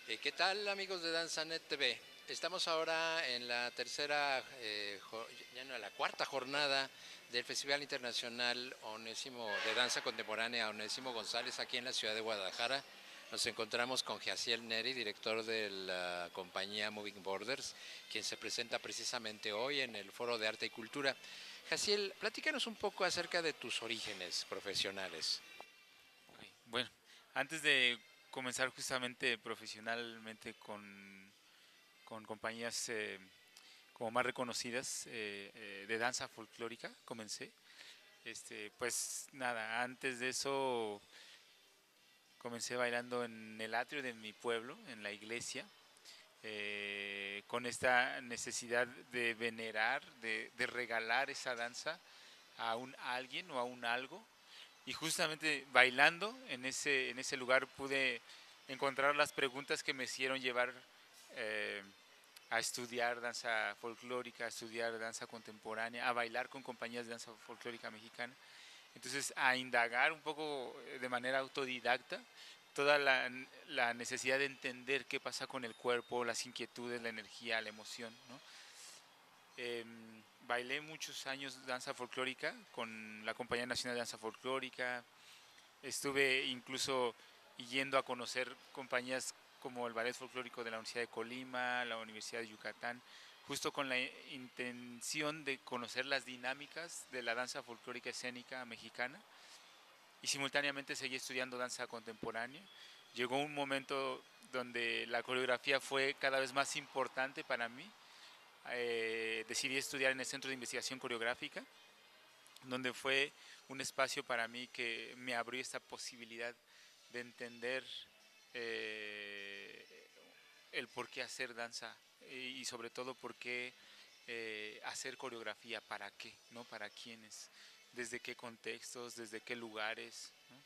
¿Qué tal, amigos de DanzaNet TV? Estamos ahora en la tercera, ya no, la cuarta jornada del Festival Internacional Onésimo de Danza Contemporánea Onésimo González aquí en la ciudad de Guadalajara. Nos encontramos con Jaciel Neri, director de la compañía Moving Borders, quien se presenta precisamente hoy en el Foro de Arte y Cultura. Jaciel, platícanos un poco acerca de tus orígenes profesionales. Ok, bueno, antes de comenzar justamente profesionalmente con compañías como más reconocidas de danza folclórica, comencé. Pues nada, antes de eso comencé bailando en el atrio de mi pueblo, en la iglesia, con esta necesidad de venerar, de regalar esa danza a alguien o a un algo. Y justamente bailando en ese lugar pude encontrar las preguntas que me hicieron llevar eh, a estudiar danza folclórica, a estudiar danza contemporánea, a bailar con compañías de danza folclórica mexicana. Entonces, a indagar un poco de manera autodidacta toda la necesidad de entender qué pasa con el cuerpo, las inquietudes, la energía, la emoción, ¿no? Bailé muchos años danza folclórica con la Compañía Nacional de Danza Folclórica. Estuve incluso yendo a conocer compañías como el Ballet Folclórico de la Universidad de Colima, la Universidad de Yucatán, justo con la intención de conocer las dinámicas de la danza folclórica escénica mexicana, y simultáneamente seguí estudiando danza contemporánea. Llegó un momento donde la coreografía fue cada vez más importante para mí. Decidí estudiar en el Centro de Investigación Coreográfica, donde fue un espacio para mí que me abrió esta posibilidad de entender eh, el por qué hacer danza y sobre todo por qué hacer coreografía, para qué, ¿no? Para quiénes, desde qué contextos, desde qué lugares, ¿no?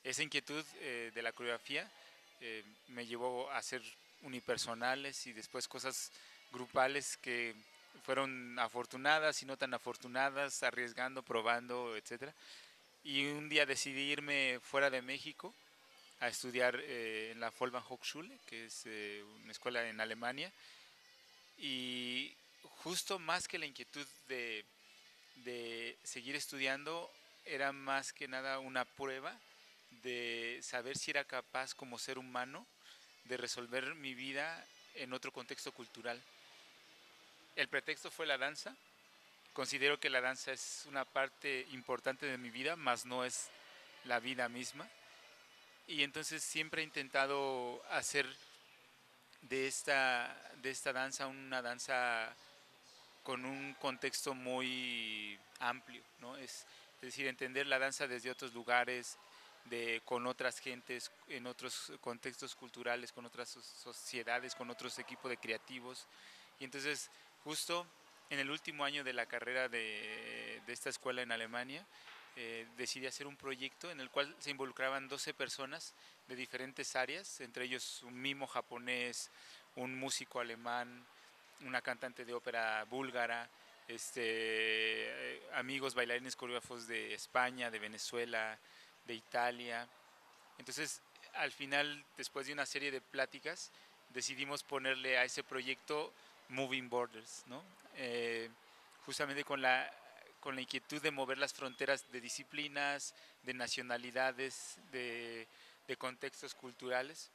Esa inquietud de la coreografía me llevó a hacer unipersonales y después cosas grupales que fueron afortunadas y no tan afortunadas, arriesgando, probando, etcétera. Y un día decidí irme fuera de México a estudiar en la Folvan Hochschule, que es una escuela en Alemania. Y justo más que la inquietud de seguir estudiando, era más que nada una prueba de saber si era capaz como ser humano de resolver mi vida en otro contexto cultural. El pretexto fue la danza. Considero que la danza es una parte importante de mi vida, mas no es la vida misma. Y entonces siempre he intentado hacer de esta danza una danza con un contexto muy amplio, ¿no? Es decir, entender la danza desde otros lugares, con otras gentes, en otros contextos culturales, con otras sociedades, con otros equipos de creativos. Y entonces, justo en el último año de la carrera de esta escuela en Alemania, decidí hacer un proyecto en el cual se involucraban 12 personas de diferentes áreas, entre ellos un mimo japonés, un músico alemán, una cantante de ópera búlgara, amigos bailarines coreógrafos de España, de Venezuela, de Italia. Entonces, al final, después de una serie de pláticas, decidimos ponerle a ese proyecto Moving Borders, ¿no? Justamente con la inquietud de mover las fronteras de disciplinas, de nacionalidades, de contextos culturales.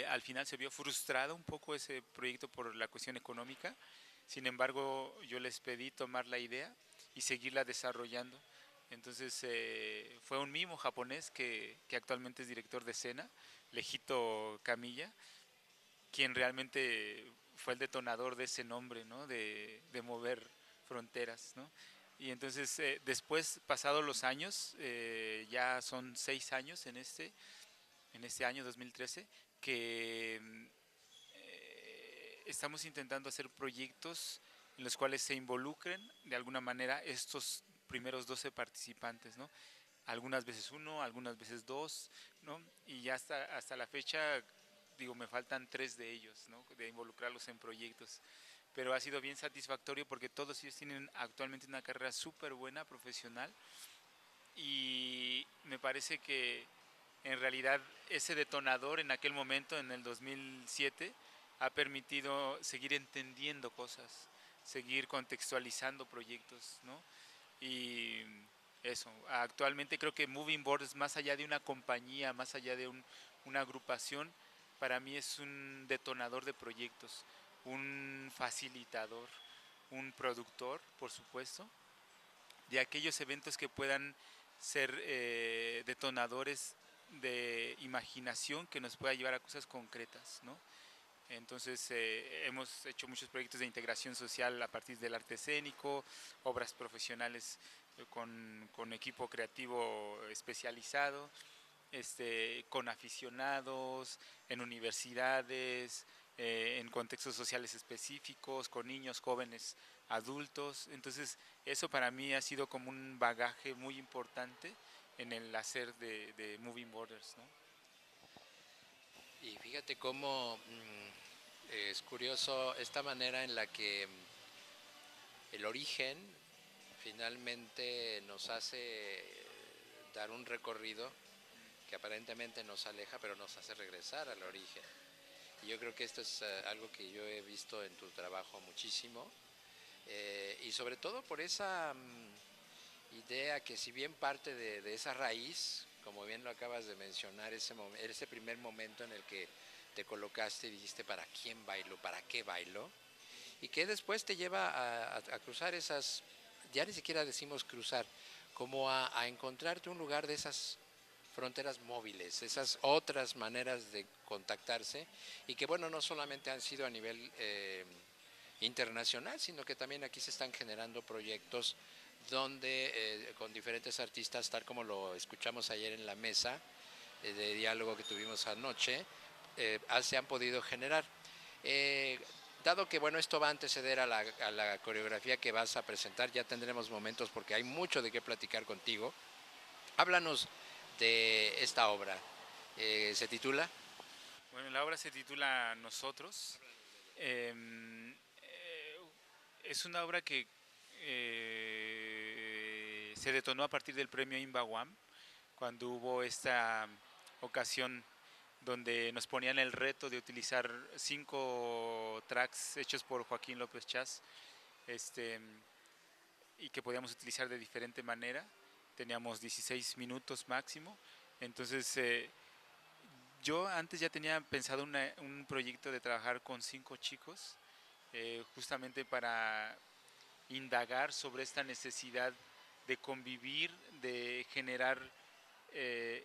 Al final se vio frustrado un poco ese proyecto por la cuestión económica. Sin embargo, yo les pedí tomar la idea y seguirla desarrollando. Entonces fue un mimo japonés que actualmente es director de escena, Lejito Camilla, quien realmente fue el detonador de ese nombre, ¿no? De mover fronteras, ¿no? Y entonces después, pasados los años, ya son 6 años en este año 2013, que estamos intentando hacer proyectos en los cuales se involucren de alguna manera estos primeros 12 participantes, ¿no? Algunas veces uno, algunas veces dos, ¿no? Y ya hasta la fecha, digo, me faltan 3 de ellos, ¿no? De involucrarlos en proyectos. Pero ha sido bien satisfactorio porque todos ellos tienen actualmente una carrera súper buena, profesional, y me parece que en realidad ese detonador en aquel momento, en el 2007, ha permitido seguir entendiendo cosas, seguir contextualizando proyectos, ¿no? Y eso, actualmente creo que Moving Boards, más allá de una compañía, más allá de una agrupación, para mí es un detonador de proyectos, un facilitador, un productor, por supuesto, de aquellos eventos que puedan ser detonadores de imaginación que nos pueda llevar a cosas concretas, ¿no? Entonces hemos hecho muchos proyectos de integración social a partir del arte escénico, obras profesionales con equipo creativo especializado, con aficionados, en universidades, en contextos sociales específicos, con niños, jóvenes, adultos. Entonces eso para mí ha sido como un bagaje muy importante en el hacer de Moving Borders, ¿no? Y fíjate cómo es curioso esta manera en la que el origen finalmente nos hace dar un recorrido que aparentemente nos aleja, pero nos hace regresar al origen. Y yo creo que esto es algo que yo he visto en tu trabajo muchísimo, y sobre todo por esa idea que si bien parte de esa raíz, como bien lo acabas de mencionar, ese primer momento en el que te colocaste y dijiste para quién bailo, para qué bailo, y que después te lleva a cruzar esas, ya ni siquiera decimos cruzar, como a encontrarte un lugar de esas fronteras móviles, esas otras maneras de contactarse, y que bueno, no solamente han sido a nivel internacional, sino que también aquí se están generando proyectos donde con diferentes artistas, tal como lo escuchamos ayer en la mesa de diálogo que tuvimos anoche, se han podido generar. Eh, Dado que bueno, esto va a anteceder a la coreografía que vas a presentar, ya tendremos momentos porque hay mucho de qué platicar contigo. Háblanos de esta obra. ¿Se titula? Bueno, la obra se titula Nosotros. Eh, es una obra que se detonó a partir del premio Imbawam, cuando hubo esta ocasión donde nos ponían el reto de utilizar 5 tracks hechos por Joaquín López Chas, y que podíamos utilizar de diferente manera. Teníamos 16 minutos máximo. Entonces, yo antes ya tenía pensado un proyecto de trabajar con 5 chicos, justamente para indagar sobre esta necesidad de convivir, de generar, eh,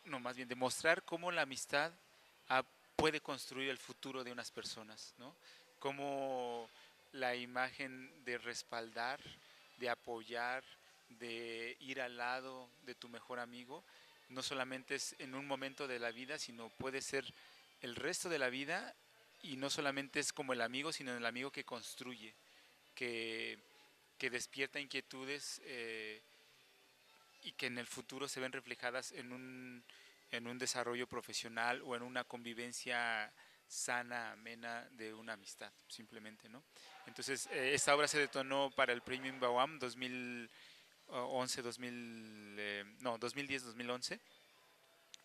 no, más bien de mostrar cómo la amistad ah, puede construir el futuro de unas personas, ¿no? Cómo la imagen de respaldar, de apoyar, de ir al lado de tu mejor amigo, no solamente es en un momento de la vida, sino puede ser el resto de la vida, y no solamente es como el amigo, sino el amigo que construye, que, que despierta inquietudes, y que en el futuro se ven reflejadas en un desarrollo profesional o en una convivencia sana, amena de una amistad, simplemente, ¿no? Entonces, esta obra se detonó para el Premio Imbawam 2011, 2010-2011.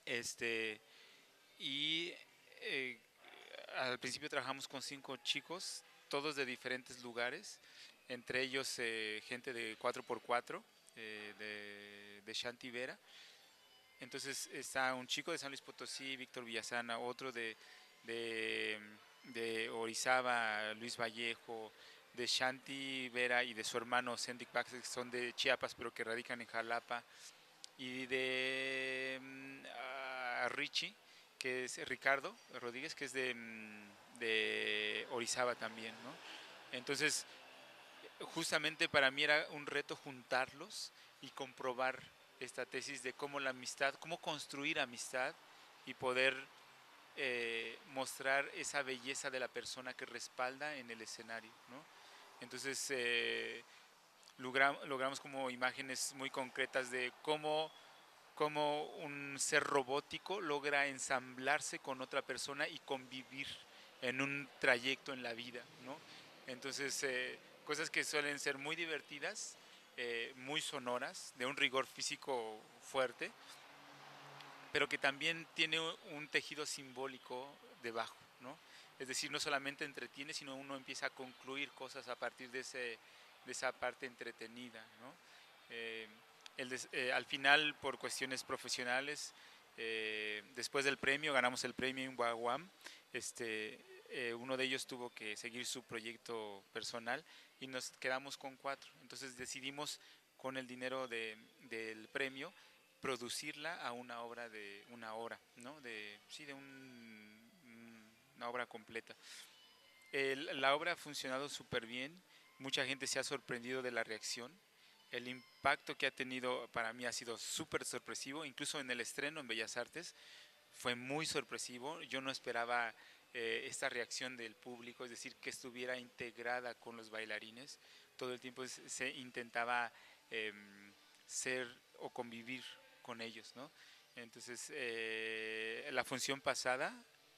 Este, y al principio trabajamos con 5 chicos, todos de diferentes lugares, entre ellos gente de 4x4, de Shanti Vera. Entonces está un chico de San Luis Potosí, Víctor Villasana, otro de, de Orizaba, Luis Vallejo, de Shanti Vera y de su hermano Sendik Baxter, que son de Chiapas pero que radican en Jalapa, y de Richie, que es Ricardo Rodríguez, que es de Orizaba también, ¿no? Entonces, justamente para mí era un reto juntarlos y comprobar esta tesis de cómo la amistad, cómo construir amistad y poder mostrar esa belleza de la persona que respalda en el escenario, ¿no? Entonces logramos como imágenes muy concretas de cómo un ser robótico logra ensamblarse con otra persona y convivir en un trayecto en la vida, ¿no? Entonces, cosas que suelen ser muy divertidas, muy sonoras, de un rigor físico fuerte, pero que también tiene un tejido simbólico debajo, ¿no? Es decir, no solamente entretiene, sino uno empieza a concluir cosas a partir de esa parte entretenida, ¿no? Eh, al final, por cuestiones profesionales, después del premio, ganamos el premio en Waguam, uno de ellos tuvo que seguir su proyecto personal y nos quedamos con 4. Entonces decidimos, con el dinero del premio, producirla a una obra de una hora, ¿no? Una obra completa. La obra ha funcionado súper bien, mucha gente se ha sorprendido de la reacción, el impacto que ha tenido para mí ha sido súper sorpresivo, incluso en el estreno en Bellas Artes fue muy sorpresivo, yo no esperaba esta reacción del público, es decir, que estuviera integrada con los bailarines, todo el tiempo se intentaba eh, ser o convivir con ellos, ¿no? Entonces, la función pasada,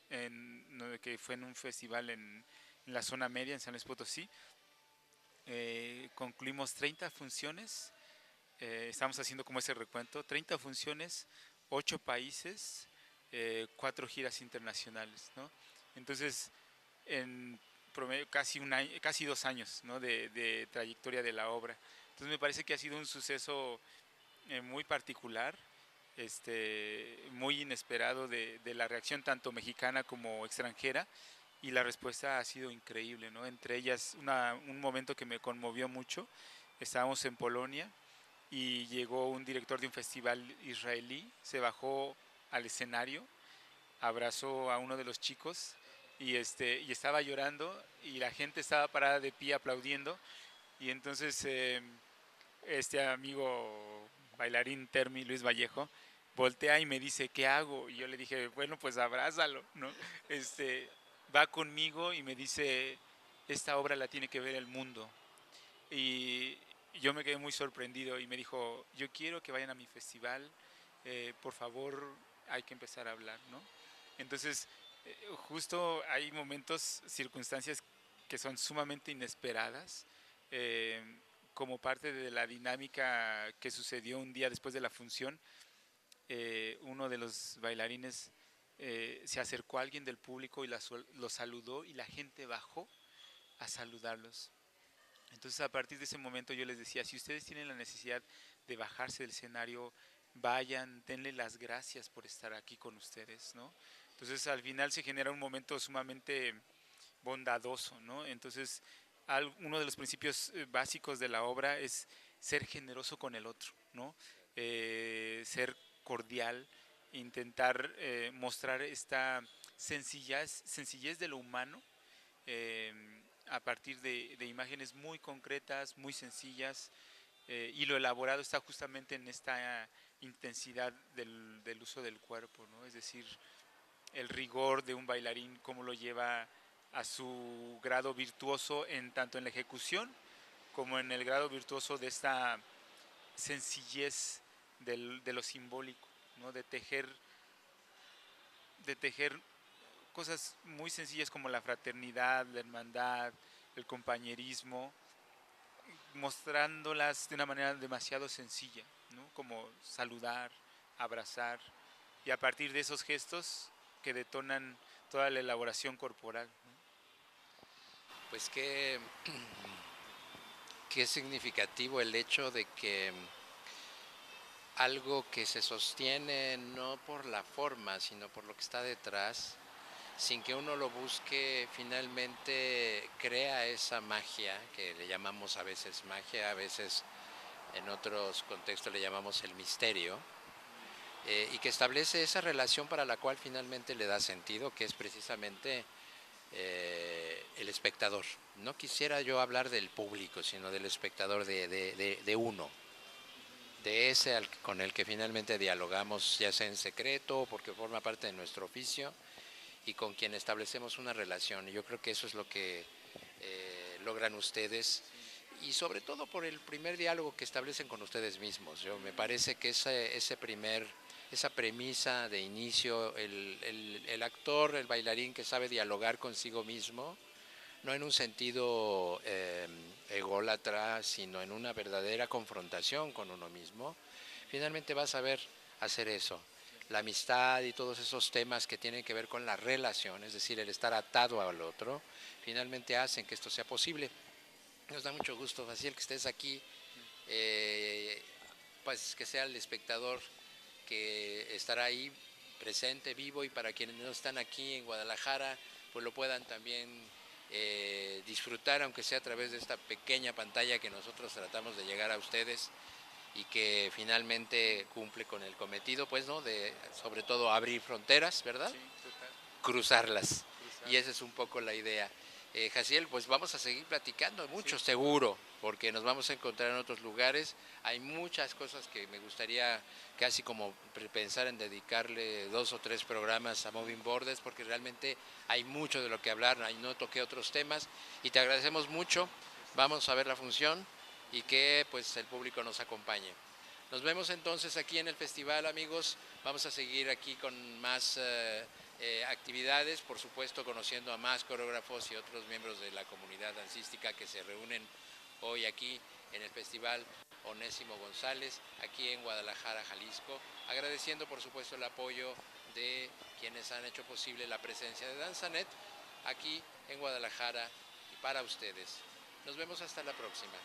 que fue en un festival en la zona media, en San Luis Potosí, concluimos 30 funciones, estamos haciendo como ese recuento, 30 funciones, 8 países, 4 giras internacionales, ¿no? Entonces, en promedio casi 2 años, ¿no? de trayectoria de la obra. Entonces me parece que ha sido un suceso muy particular, muy inesperado de la reacción tanto mexicana como extranjera, y la respuesta ha sido increíble, ¿no? Entre ellas un momento que me conmovió mucho, estábamos en Polonia y llegó un director de un festival israelí, se bajó al escenario, abrazó a uno de los chicos y estaba llorando y la gente estaba parada de pie aplaudiendo, y entonces este amigo bailarín Termi, Luis Vallejo, voltea y me dice, ¿qué hago? Y yo le dije, bueno, pues abrázalo, ¿no? Va conmigo y me dice, esta obra la tiene que ver el mundo. Y yo me quedé muy sorprendido y me dijo, yo quiero que vayan a mi festival, por favor, hay que empezar a hablar, ¿no? Entonces, justo hay momentos, circunstancias que son sumamente inesperadas, eh, como parte de la dinámica que sucedió un día después de la función. Uno de los bailarines se acercó a alguien del público y lo saludó, y la gente bajó a saludarlos. Entonces, a partir de ese momento yo les decía, si ustedes tienen la necesidad de bajarse del escenario, vayan, denle las gracias por estar aquí con ustedes, ¿no? Entonces, al final se genera un momento sumamente bondadoso, ¿no? Entonces, uno de los principios básicos de la obra es ser generoso con el otro, ¿no? Ser cordial, intentar mostrar esta sencillez de lo humano, eh, a partir de imágenes muy concretas, muy sencillas, y lo elaborado está justamente en esta intensidad del uso del cuerpo, ¿no? Es decir, el rigor de un bailarín, cómo lo lleva a su grado virtuoso tanto en la ejecución como en el grado virtuoso de esta sencillez de lo simbólico, ¿no? De tejer cosas muy sencillas como la fraternidad, la hermandad, el compañerismo, mostrándolas de una manera demasiado sencilla, ¿no? Como saludar, abrazar, y a partir de esos gestos que detonan toda la elaboración corporal, ¿no? Pues qué significativo el hecho de que algo que se sostiene no por la forma, sino por lo que está detrás, sin que uno lo busque, finalmente crea esa magia, que le llamamos a veces magia, a veces en otros contextos le llamamos el misterio, y que establece esa relación para la cual finalmente le da sentido, que es precisamente el espectador. No quisiera yo hablar del público, sino del espectador, de uno, de ese con el que finalmente dialogamos, ya sea en secreto o porque forma parte de nuestro oficio, y con quien establecemos una relación. Y yo creo que eso es lo que logran ustedes, y sobre todo por el primer diálogo que establecen con ustedes mismos. Me parece que esa premisa de inicio, el actor, el bailarín que sabe dialogar consigo mismo, no en un sentido ególatra, sino en una verdadera confrontación con uno mismo, finalmente va a saber hacer eso. la amistad y todos esos temas que tienen que ver con la relación, es decir, el estar atado al otro, finalmente hacen que esto sea posible. Nos da mucho gusto, Faciel, que estés aquí, eh, pues que sea el espectador que estará ahí presente, vivo, y para quienes no están aquí en Guadalajara, pues lo puedan también disfrutar, aunque sea a través de esta pequeña pantalla que nosotros tratamos de llegar a ustedes y que finalmente cumple con el cometido, pues, ¿no? De, sobre todo, abrir fronteras, ¿verdad? Sí, total. Cruzarlas. Y Cruzar. esa es un poco la idea. Jaciel, pues vamos a seguir platicando mucho, Sí, seguro, porque nos vamos a encontrar en otros lugares. Hay muchas cosas que me gustaría casi como pensar en dedicarle 2 o 3 programas a Moving Borders, porque realmente hay mucho de lo que hablar. Ahí no toqué otros temas y te agradecemos mucho. Vamos a ver la función y que pues el público nos acompañe. Nos vemos entonces aquí en el festival, amigos. Vamos a seguir aquí con más actividades, por supuesto conociendo a más coreógrafos y otros miembros de la comunidad dancística que se reúnen hoy aquí en el festival Onésimo González, aquí en Guadalajara, Jalisco, agradeciendo por supuesto el apoyo de quienes han hecho posible la presencia de Danzanet aquí en Guadalajara y para ustedes. Nos vemos hasta la próxima.